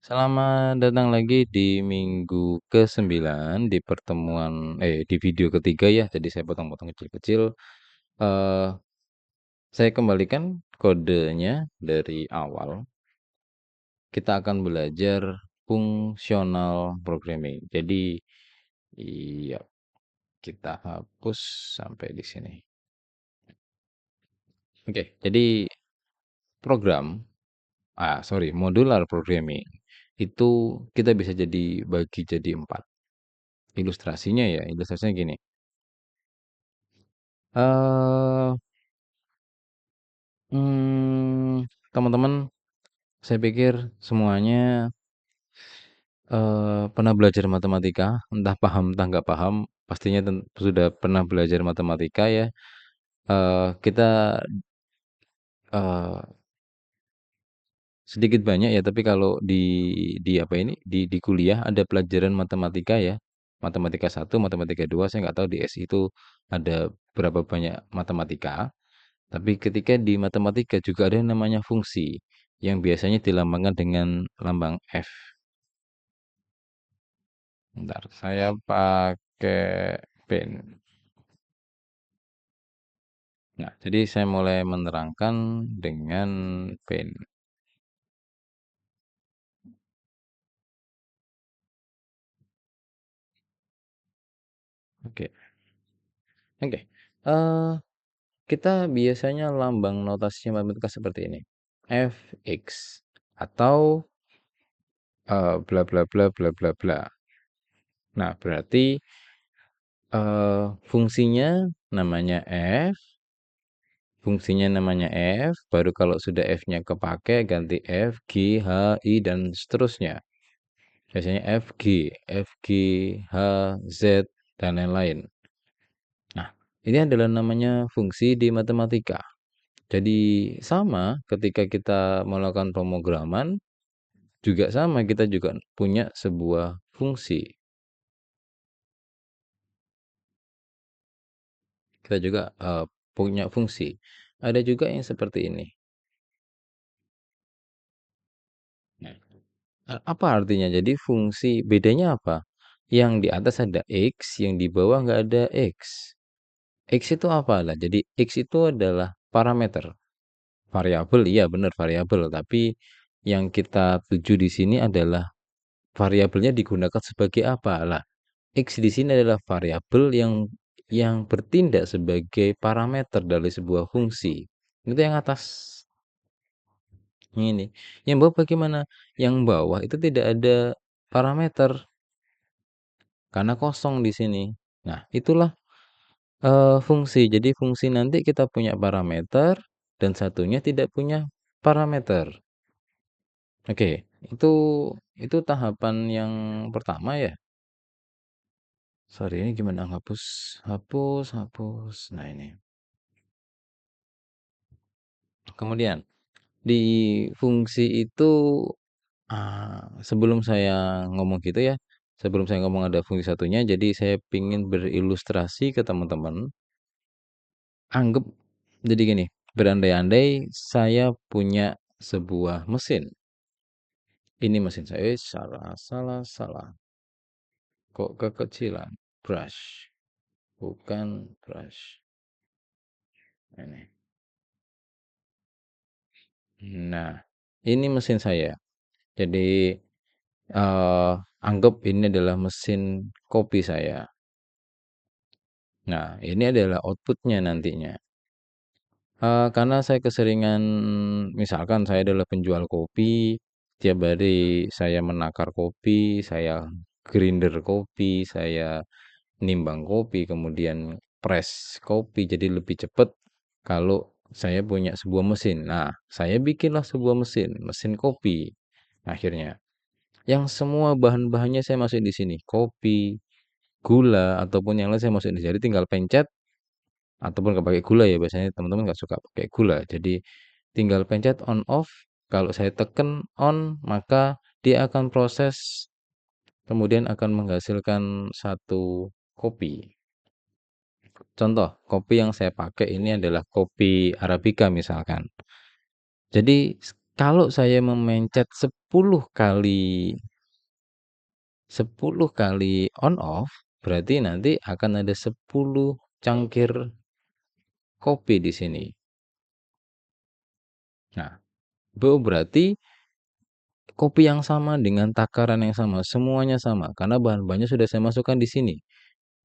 Selamat datang lagi di minggu ke-9 di di video ketiga ya, jadi saya potong-potong kecil-kecil. Eee, saya kembalikan kodenya dari awal, kita akan belajar fungsional programming. Jadi iya, kita hapus sampai di sini. Oke, jadi modular programming, itu kita bisa bagi jadi 4. Ilustrasinya gini. Eee, Teman-teman, saya pikir semuanya, pernah belajar matematika, entah paham entah nggak paham, pastinya sudah pernah belajar matematika ya. Kita, eee, sedikit banyak ya, tapi kalau di kuliah ada pelajaran matematika ya, matematika 1, matematika 2. Saya nggak tahu di SI itu ada berapa banyak matematika. Tapi ketika di matematika juga ada yang namanya fungsi, yang biasanya dilambangkan dengan lambang F. Bentar, saya pakai pen. Nah, jadi saya mulai menerangkan dengan pen. Oke, oke. Eh, kita biasanya lambang notasinya matematika seperti ini. Fx atau bla bla bla bla bla bla. Nah, berarti fungsinya namanya F. Fungsinya namanya F, baru kalau sudah F-nya kepake ganti F, G, H, I, dan seterusnya. Biasanya F, G, H, Z, dan lain-lain. Nah, ini adalah namanya fungsi di matematika. Jadi sama ketika kita melakukan pemrograman, juga sama kita juga punya sebuah fungsi. Kita juga punya fungsi. Ada juga yang seperti ini. Nah, apa artinya? Jadi fungsi bedanya apa? Yang di atas ada X, yang di bawah nggak ada X. X itu apa lah? Jadi X itu adalah parameter. Variabel, iya benar variabel. Tapi yang kita tuju di sini adalah variabelnya digunakan sebagai apa lah? X di sini adalah variabel yang bertindak sebagai parameter dari sebuah fungsi. Itu yang atas ini. Yang bawah bagaimana? Yang bawah itu tidak ada parameter karena kosong di sini. Nah, itulah fungsi. Jadi fungsi nanti kita punya parameter dan satunya tidak punya parameter. Oke, itu itu tahapan yang pertama ya. Sorry, ini gimana hapus? Hapus, hapus. Nah, ini. Kemudian di fungsi itu sebelum saya ngomong gitu ya, sebelum saya ngomong ada fungsi satunya, jadi saya ingin berilustrasi ke teman-teman. Anggap jadi gini, berandai-andai saya punya sebuah mesin. Ini mesin saya, salah, salah, salah. Kok kekecilan? Brush, bukan brush. Ini. Nah, ini mesin saya. Jadi anggap ini adalah mesin kopi saya. Nah, ini adalah outputnya nantinya. Karena saya keseringan, misalkan saya adalah penjual kopi, tiap hari saya menakar kopi, saya grinder kopi, saya nimbang kopi, kemudian press kopi, jadi lebih cepat kalau saya punya sebuah mesin. Nah, saya bikinlah sebuah mesin, mesin kopi. Akhirnya, yang semua bahan-bahannya saya masukin di sini, kopi, gula, ataupun yang lain saya masukin di sini. Jadi tinggal pencet ataupun nggak pakai gula ya, biasanya teman-teman nggak suka pakai gula. Jadi tinggal pencet on off. Kalau saya tekan on, maka dia akan proses, kemudian akan menghasilkan satu kopi. Contoh, kopi yang saya pakai ini adalah kopi Arabica misalkan. Jadi Kalau saya memencet 10 kali on off, berarti nanti akan ada 10 cangkir kopi di sini. Nah, berarti kopi yang sama dengan takaran yang sama, semuanya sama karena bahan-bahannya sudah saya masukkan di sini.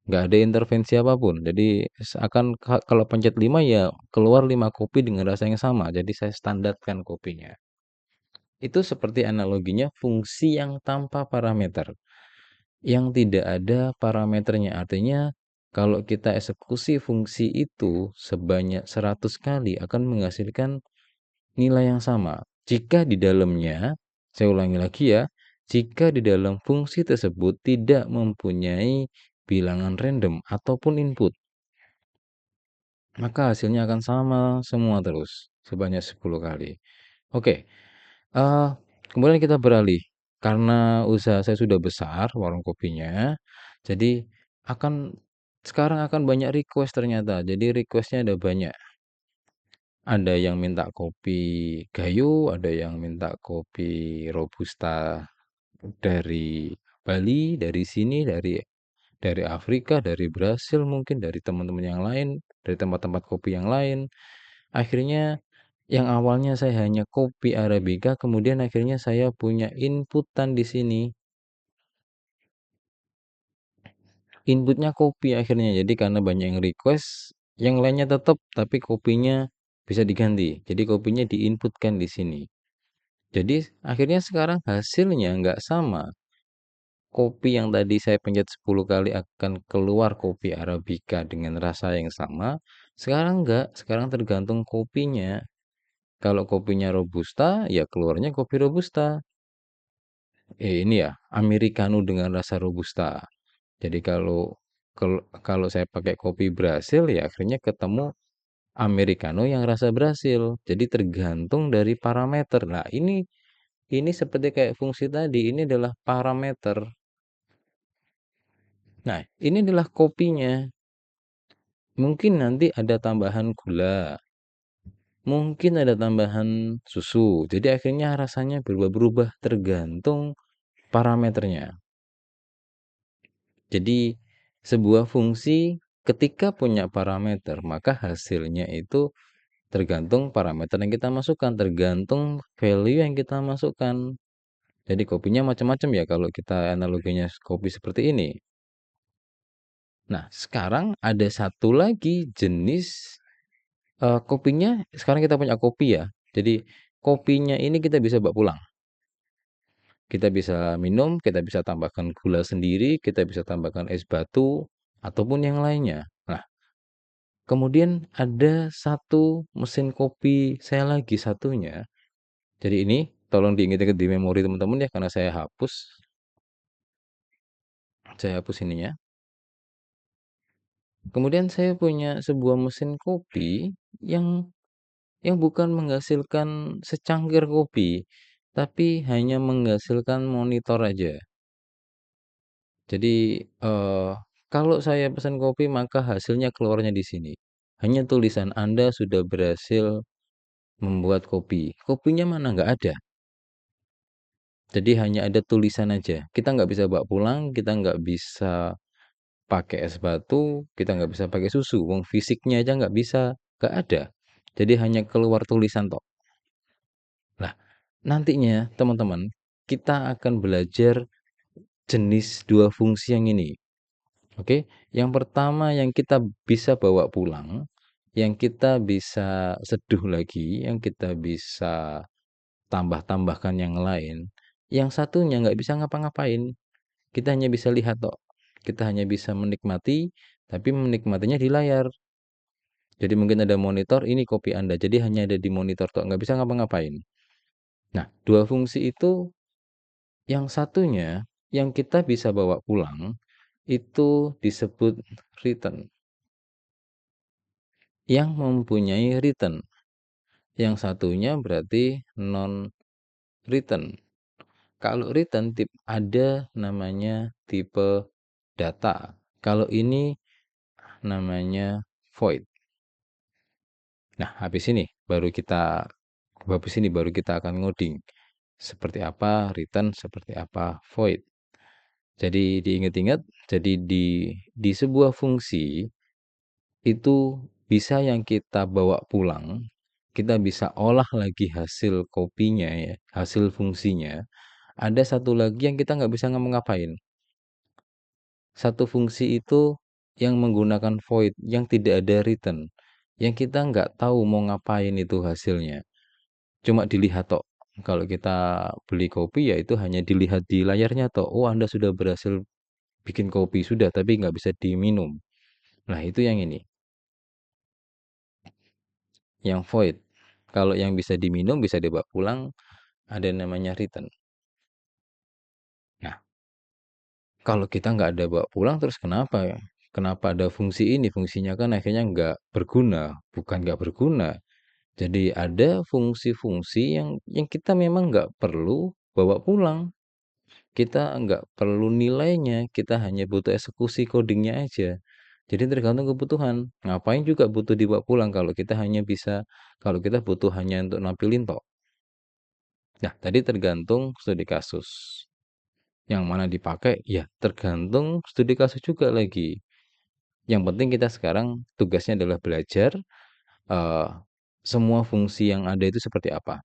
Nggak ada intervensi apapun. Jadi akan kalau pencet 5 ya keluar 5 kopi dengan rasa yang sama. Jadi saya standarkan kopinya. Itu seperti analoginya fungsi yang tanpa parameter. Yang tidak ada parameternya. Artinya kalau kita eksekusi fungsi itu sebanyak 100 kali akan menghasilkan nilai yang sama. Jika di dalamnya, saya ulangi lagi ya, jika di dalam fungsi tersebut tidak mempunyai bilangan random ataupun input, maka hasilnya akan sama semua terus sebanyak 10 kali. Oke, eh, kemudian kita beralih. Karena usaha saya sudah besar, warung kopinya, jadi akan sekarang akan banyak request ternyata. Jadi requestnya ada banyak. Ada yang minta kopi gayo, ada yang minta kopi robusta dari Bali, dari sini, dari Afrika, dari Brasil mungkin, dari teman-teman yang lain, dari tempat-tempat kopi yang lain. Akhirnya yang awalnya saya hanya kopi Arabica, kemudian akhirnya saya punya inputan di sini. Inputnya kopi akhirnya. Jadi karena banyak yang request, yang lainnya tetap, tapi kopinya bisa diganti. Jadi kopinya diinputkan di sini. Jadi akhirnya sekarang hasilnya nggak sama. Kopi yang tadi saya pencet 10 kali akan keluar kopi Arabica dengan rasa yang sama. Sekarang enggak, sekarang tergantung kopinya. Kalau kopinya Robusta, ya keluarnya kopi Robusta. Ini ya, Americano dengan rasa Robusta. Jadi kalau saya pakai kopi Brasil, ya akhirnya ketemu Americano yang rasa Brasil. Jadi tergantung dari parameter. Nah, ini seperti kayak fungsi tadi, ini adalah parameter. Nah, ini adalah kopinya. Mungkin nanti ada tambahan gula, mungkin ada tambahan susu. Jadi akhirnya rasanya berubah-berubah tergantung parameternya. Jadi sebuah fungsi ketika punya parameter, maka hasilnya itu tergantung parameter yang kita masukkan, tergantung value yang kita masukkan. Jadi kopinya macam-macam ya kalau kita analoginya kopi seperti ini. Nah, sekarang ada satu lagi jenis kopinya. Sekarang kita punya kopi ya. Jadi kopinya ini kita bisa bawa pulang. Kita bisa minum, kita bisa tambahkan gula sendiri, kita bisa tambahkan es batu ataupun yang lainnya. Nah, kemudian ada satu mesin kopi saya lagi satunya. Jadi ini tolong diingat-ingat di memori teman-teman ya karena saya hapus ininya. Kemudian saya punya sebuah mesin kopi yang bukan menghasilkan secangkir kopi, tapi hanya menghasilkan monitor aja. Jadi kalau saya pesan kopi maka hasilnya keluarnya di sini. Hanya tulisan Anda sudah berhasil membuat kopi. Kopinya mana nggak ada. Jadi hanya ada tulisan aja. Kita nggak bisa bawa pulang, kita nggak bisa pakai es batu, kita nggak bisa pakai susu. Wong fisiknya aja nggak bisa, nggak ada. Jadi hanya keluar tulisan toh. Nah, nantinya teman-teman kita akan belajar jenis dua fungsi yang ini. Oke, yang pertama yang kita bisa bawa pulang, yang kita bisa seduh lagi, yang kita bisa tambah-tambahkan yang lain. Yang satunya nggak bisa ngapa-ngapain. Kita hanya bisa lihat toh. Kita hanya bisa menikmati, tapi menikmatinya di layar. Jadi mungkin ada monitor, ini kopi Anda. Jadi hanya ada di monitor toh, nggak bisa ngapa-ngapain. Nah, dua fungsi itu, yang satunya yang kita bisa bawa pulang itu disebut return. Yang mempunyai return. Yang satunya berarti non-return. Kalau return tip ada namanya tipe data. Kalau ini namanya void. Nah, habis ini baru kita Habis ini baru kita akan ngoding. Seperti apa return, seperti apa void. Jadi diingat-ingat, jadi di sebuah fungsi itu bisa yang kita bawa pulang, kita bisa olah lagi hasil kopinya ya, hasil fungsinya. Ada satu lagi yang kita nggak bisa ngapa-ngapain. Satu fungsi itu yang menggunakan void, yang tidak ada return, yang kita nggak tahu mau ngapain itu hasilnya. Cuma dilihat tok. Kalau kita beli kopi ya itu hanya dilihat di layarnya tok. Oh, Anda sudah berhasil bikin kopi sudah, tapi nggak bisa diminum. Nah, itu yang ini, yang void. Kalau yang bisa diminum bisa dibawa pulang, ada namanya return. Nah, kalau kita nggak ada bawa pulang terus kenapa ya? Kenapa ada fungsi ini? Fungsinya kan akhirnya nggak berguna, bukan nggak berguna. Jadi ada fungsi-fungsi yang kita memang nggak perlu bawa pulang. Kita nggak perlu nilainya, kita hanya butuh eksekusi codingnya aja. Jadi tergantung kebutuhan. Ngapain juga butuh dibawa pulang kalau kita hanya bisa, kalau kita butuh hanya untuk nampilin toh. Nah, tadi tergantung studi kasus. Yang mana dipakai, ya tergantung studi kasus juga lagi. Yang penting kita sekarang tugasnya adalah belajar eh, semua fungsi yang ada itu seperti apa.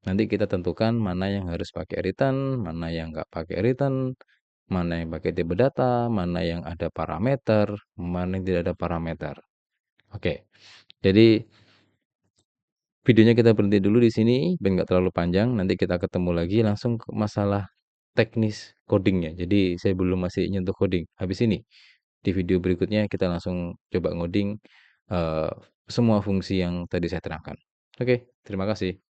Nanti kita tentukan mana yang harus pakai return, mana yang nggak pakai return, mana yang pakai tipe data, mana yang ada parameter, mana yang tidak ada parameter. Oke, jadi videonya kita berhenti dulu di sini, biar nggak terlalu panjang. Nanti kita ketemu lagi langsung ke masalah teknis codingnya. Jadi saya belum masih nyentuh coding. Habis ini di video berikutnya kita langsung coba ngoding semua fungsi yang tadi saya terangkan. Oke, terima kasih.